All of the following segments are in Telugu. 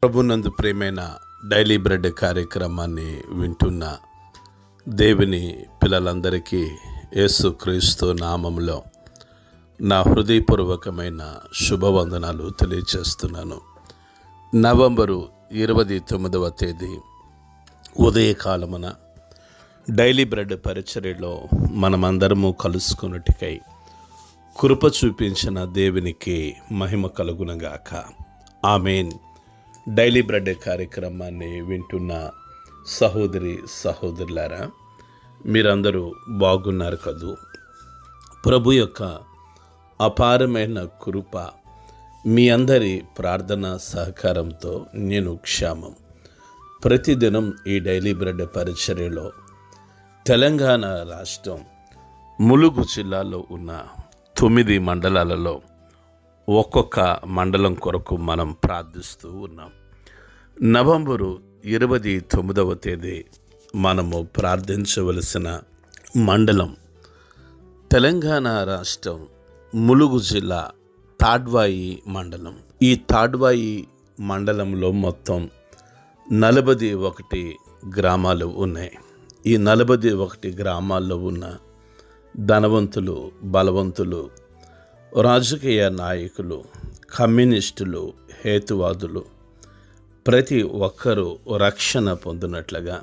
ప్రభునందు ప్రియమైన డైలీ బ్రెడ్ కార్యక్రమాన్ని వింటున్న దేవుని పిల్లలందరికీ యేసుక్రీస్తు నామములో నా హృదయపూర్వకమైన శుభవందనాలు తెలియజేస్తున్నాను. నవంబరు 29వ తేదీ ఉదయకాలమున డైలీ బ్రెడ్ పరిచర్యలో మనమందరము కలుసుకున్నట్టుకై కృప చూపించిన దేవునికి మహిమ కలుగునగాక. ఆమేన్. డైలీ బ్రెడ్ కార్యక్రమాన్ని వింటున్న సహోదరులారా, మీరందరూ బాగున్నారు కదూ? ప్రభు యొక్క అపారమైన కృప మీ అందరి ప్రార్థన సహకారంతో నేను క్షేమం. ప్రతిదినం ఈ డైలీ బ్రెడ్ పరిచర్యలో తెలంగాణ రాష్ట్రం ములుగు జిల్లాలో ఉన్న 9 మండలాలలో ఒక్కొక్క మండలం కొరకు మనం ప్రార్థిస్తూ ఉన్నాం. నవంబరు 29వ తేదీ మనము ప్రార్థించవలసిన మండలం తెలంగాణ రాష్ట్రం ములుగు జిల్లా తాడ్వాయి మండలం. ఈ తాడ్వాయి మండలంలో మొత్తం 41 గ్రామాలు ఉన్నాయి. ఈ 41 గ్రామాల్లో ఉన్న ధనవంతులు, బలవంతులు, రాజకీయ నాయకులు, కమ్యూనిస్టులు, హేతువాదులు ప్రతి ఒక్కరూ రక్షణ పొందినట్లుగా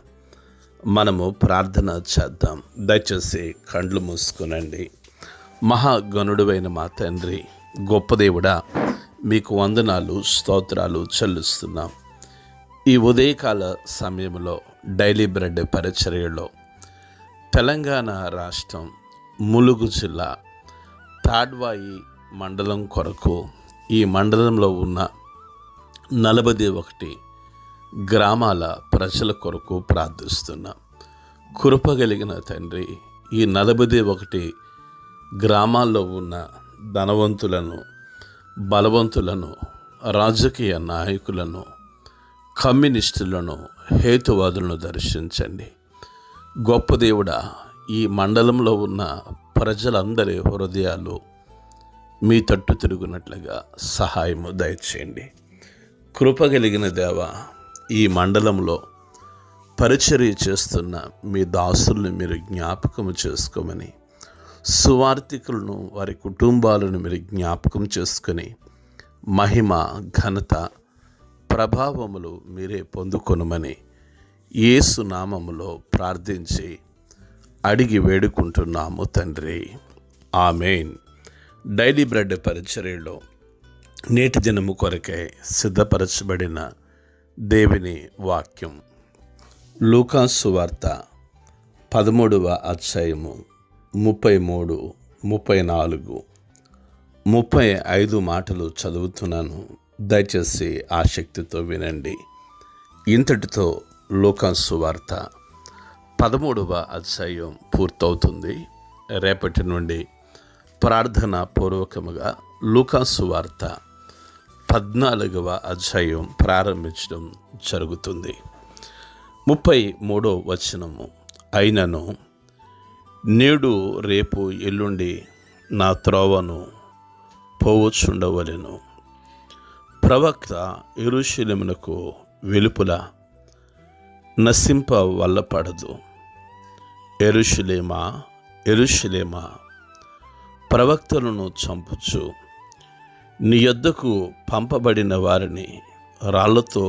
మనము ప్రార్థన చేద్దాం. దయచేసి కండ్లు మూసుకునండి. మహాగణుడువైన మా తండ్రి, గొప్ప దేవుడా, మీకు వందనాలు, స్తోత్రాలు చెల్లిస్తున్నాం. ఈ ఉదయకాల సమయంలో డైలీ బ్రెడ్ పరిచర్యలో తెలంగాణ రాష్ట్రం ములుగు జిల్లా తాడ్వాయి మండలం కొరకు, ఈ మండలంలో ఉన్న 41 గ్రామాల ప్రజల కొరకు ప్రార్థిస్తున్నాం. కృపగలిగిన తండ్రి, ఈ 41 గ్రామాల్లో ఉన్న ధనవంతులను, బలవంతులను, రాజకీయ నాయకులను, కమ్యూనిస్టులను, హేతువాదులను దర్శించండి. గొప్ప దేవుడా, ఈ మండలంలో ఉన్న ప్రజలందరి హృదయాలు మీ తట్టు తిరుగునట్లుగా సహాయము దయచేయండి. కృపగలిగిన దేవ, ఈ మండలంలో పరిచర్య చేస్తున్న మీ దాసుల్ని మీరు జ్ఞాపకం చేసుకోమని, సువార్థికులను, వారి కుటుంబాలను మీరు జ్ఞాపకం చేసుకొని మహిమ, ఘనత, ప్రభావములు మీరే పొందుకొనమని యేసు నామములో ప్రార్థించి అడిగి వేడుకుంటున్నాము తండ్రి. ఆమేన్. డైలీ బ్రెడ్ పరిచర్యలో నేటి దినము కొరకై సిద్ధపరచబడిన దేవుని వాక్యం లూకాసు వార్త 13వ అధ్యాయము 33, 34, 35 మాటలు చదువుతున్నాను. దయచేసి ఆసక్తితో వినండి. ఇంతటితో లూకాసు వార్త 13వ అధ్యాయం పూర్తవుతుంది. రేపటి నుండి ప్రార్థనా పూర్వకముగా లూకాసు వార్త 14వ అధ్యాయం ప్రారంభించడం జరుగుతుంది. 33వ వచనము, అయినను నేడు, రేపు, ఎల్లుండి నా త్రోవను పోవచ్చుండవలెను. ప్రవక్త యెరూషలేమునకు వెలుపల నశింప వల్లపడదు. యెరూషలేమా, యెరూషలేమా, ప్రవక్తలను చంపుచు నీ యొద్దకు పంపబడిన వారిని రాళ్లతో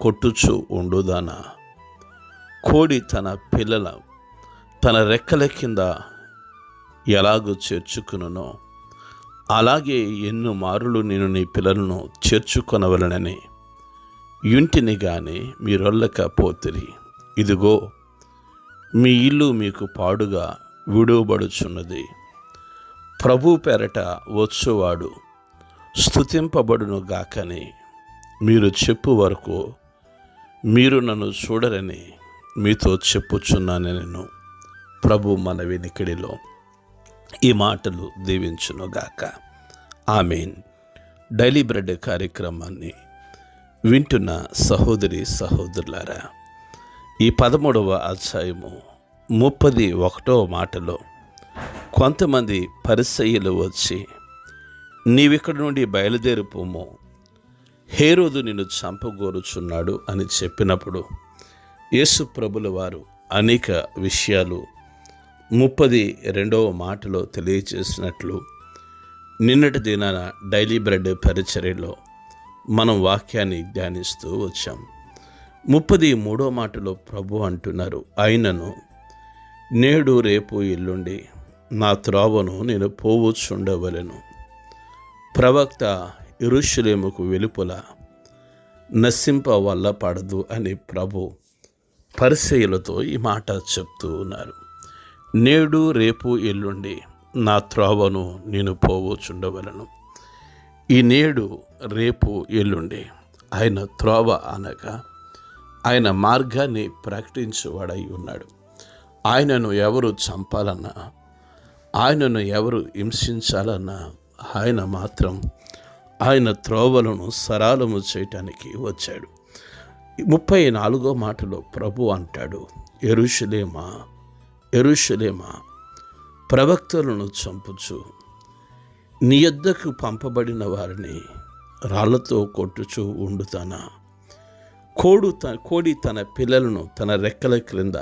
కొట్టుచు ఉండుదానా. కోడి తన పిల్లల తన రెక్కల కింద ఎలాగూ చేర్చుకునునో, అలాగే ఎన్నో మారులు నేను నీ పిల్లలను చేర్చుకొనవలనని యుంటిని గాని మీరొల్లకపోతిరి. ఇదిగో, మీ ఇల్లు మీకు పాడుగా విడువబడుచున్నది. ప్రభు పేరట వచ్చువాడు స్తుతింపబడును గాకని మీరు చెప్పు వరకు మీరు నన్ను చూడరని మీతో చెప్పుచున్నాను నేను. ప్రభు మన వినికిడిలో ఈ మాటలు దీవించునుగాక. ఆమేన్. డైలీ బ్రెడ్ కార్యక్రమాన్ని వింటున్న సహోదరులారా, ఈ 13వ అధ్యాయము 31వ మాటలో కొంతమంది పరిసయ్యులు వచ్చి, నీవిక్కడి నుండి బయలుదేరిపోము, హేరోదు నిన్ను చంపగోరుచున్నాడు అని చెప్పినప్పుడు యేసు ప్రభుల వారు అనేక విషయాలు 32వ మాటలో తెలియజేసినట్లు నిన్నటి దినాన డైలీ బ్రెడ్ పరిచర్యలో మనం వాక్యాన్ని ధ్యానిస్తూ వచ్చాం. 33వ మాటలో ప్రభు అంటున్నారు, అయినను నేడు రేపు ఎల్లుండి నా త్రోవను నేను పోవచ్చుండవలెను. ప్రవక్త యెరూషలేముకు వెలుపల నశింప వల్ల పడదు అని ప్రభు పరిసయ్యులతో ఈ మాట చెప్తూ ఉన్నారు. నేడు రేపు ఎల్లుండి నా త్రోవను నేను పోవచ్చుండవలను. ఈ నేడు రేపు ఎల్లుండి ఆయన త్రోవ అనగా ఆయన మార్గాన్ని ప్రకటించేవాడై ఉన్నాడు. ఆయనను ఎవరు చంపాలన్నా, ఆయనను ఎవరు హింసించాలన్నా ఆయన మాత్రం ఆయన త్రోవలను సరళము చేయటానికి వచ్చాడు. 34వ మాటలో ప్రభు అంటాడు, యెరూషలేమా యెరూషలేమా, ప్రవక్తలను చంపుచు నీ యొద్దకు పంపబడిన వారిని రాళ్లతో కొట్టుచు ఉండుతానా? కోడి తన పిల్లలను తన రెక్కల క్రింద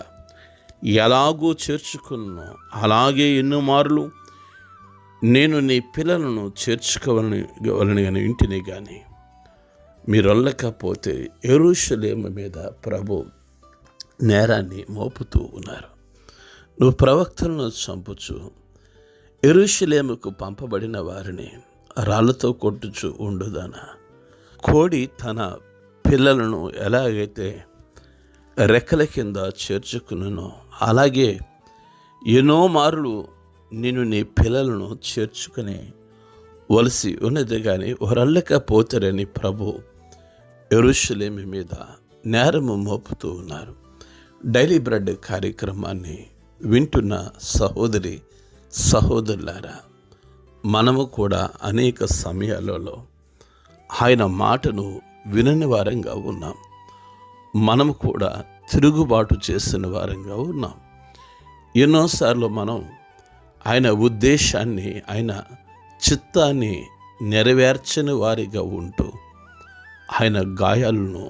ఎలాగో చేర్చుకున్నో అలాగే ఎన్నో మార్లు నేను నీ పిల్లలను చేర్చుకోవాలని కానీ ఇంటిని కానీ మీరొల్లకపోతే యెరూషలేము మీద ప్రభు నేరాన్ని మోపుతూ ఉన్నారు. నువ్వు ప్రవక్తలను చంపుచు యెరూషలేముకు పంపబడిన వారిని రాళ్లతో కొట్టుచు ఉండుదానా? కోడి తన పిల్లలను ఎలాగైతే రెక్కల కింద చేర్చుకున్నో అలాగే ఎన్నో మార్లు నేను నీ పిల్లలను చేర్చుకుని వలసి ఉన్నది కానీ వరల్లకపోతారని ప్రభు యెరూషలేము మీద నేరము మోపుతూ ఉన్నారు. డైలీ బ్రెడ్ కార్యక్రమాన్ని వింటున్న సహోదరి సహోదరులారా, మనము కూడా అనేక సమయాలలో ఆయన మాటను వినని వారంగా ఉన్నాం. మనము కూడా తిరుగుబాటు చేసిన వారంగా ఉన్నాం. ఎన్నోసార్లు మనం ఆయన ఉద్దేశాన్ని, ఆయన చిత్తాన్ని నెరవేర్చని వారిగా ఉంటూ ఆయన గాయాలను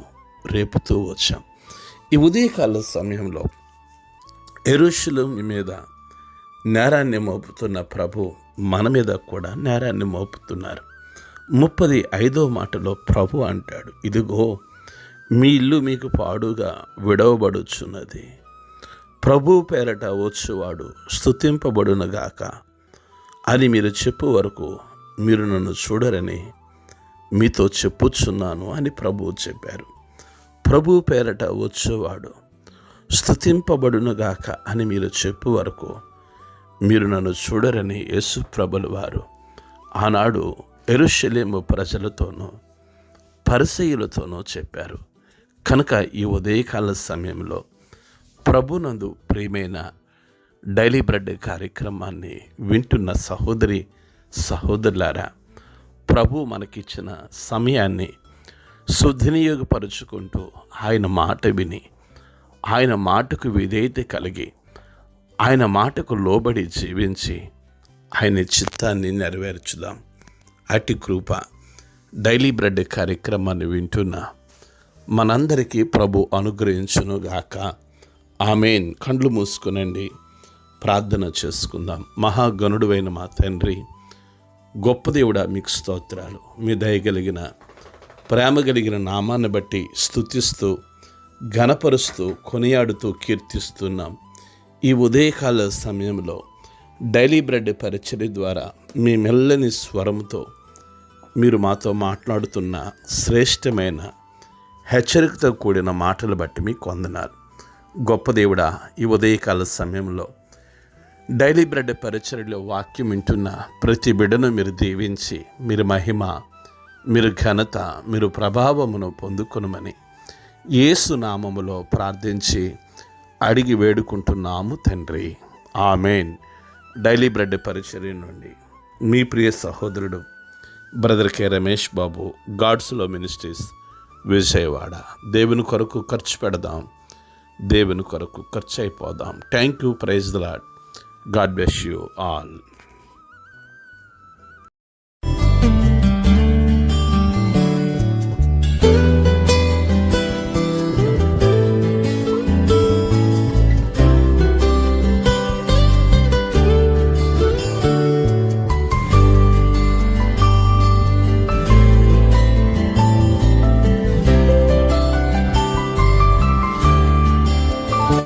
రేపుతూ వచ్చాం. ఈ ఉదయకాల సమయంలో యెరూషలేము మీద నేరాన్ని మోపుతున్న ప్రభు మన మీద కూడా నేరాన్ని మోపుతున్నారు. 35వ మాటలో ప్రభు అంటాడు, ఇదిగో మీ ఇల్లు మీకు పాడుగా విడవబడుచున్నది. ప్రభు పేరట వచ్చువాడు స్తుతింపబడునుగాక అని మీరు చెప్పు వరకు మీరు నన్ను చూడరని మీతో చెప్పుచున్నాను అని ప్రభువు చెప్పారు. ప్రభు పేరట వచ్చేవాడు స్తుతింపబడునుగాక అని మీరు చెప్పు వరకు మీరు నన్ను చూడరని యేసు ప్రభుల వారు ఆనాడు యెరూషలేము ప్రజలతోనూ పరిసయ్యులతోనూ చెప్పారు. కనుక ఈ ఉదయకాల సమయంలో ప్రభునందు ప్రియమైన డైలీ బ్రెడ్ కార్యక్రమాన్ని వింటున్న సహోదరి సహోదరులారా, ప్రభు మనకిచ్చిన సమయాన్ని సద్వినియోగపరుచుకుంటూ ఆయన మాట విని ఆయన మాటకు విధేయత కలిగి ఆయన మాటకు లోబడి జీవించి ఆయన చిత్తాన్ని నెరవేర్చుదాం. అట్టి కృప డైలీ బ్రెడ్ కార్యక్రమాన్ని వింటున్న మనందరికీ ప్రభు అనుగ్రహించునుగాక. ఆమేన్. కండ్లు మూసుకునండి, ప్రార్థన చేసుకుందాం. మహాగణుడువైన మా తండ్రి, గొప్ప దేవుడా, మీకు స్తోత్రాలు. మీ దయగలిగిన ప్రేమ కలిగిన నామాన్ని బట్టి స్తుతిస్తూ ఘనపరుస్తూ కొనియాడుతూ కీర్తిస్తున్నాం. ఈ ఉదయకాల సమయంలో డైలీ బ్రెడ్ పరిచర్య ద్వారా మీ మెల్లని స్వరంతో మీరు మాతో మాట్లాడుతున్న శ్రేష్టమైన హెచ్చరికతో కూడిన మాటలు బట్టి మీకు వందనాలు. గొప్ప దేవుడా, ఈ ఉదయకాల సమయంలో డైలీ బ్రెడ్ పరిచర్యలో వాక్యం వింటున్న ప్రతి బిడ్డను మీరు దీవించి మీరు మహిమ, మీరు ఘనత, మీరు ప్రభావమును పొందుకొనమని యేసు నామములో ప్రార్థించి అడిగి వేడుకుంటున్నాము తండ్రి. ఆమేన్. డైలీ బ్రెడ్ పరిచర్య నుండి మీ ప్రియ సహోదరుడు బ్రదర్ కె రమేష్ బాబు, గాడ్స్లో మినిస్ట్రీస్, విజయవాడ. దేవుని కొరకు ఖర్చు పెడదాం, దేవుని కొరకు ఖర్చు అయిపోదాం. Thank you. Praise the lord. God bless you all.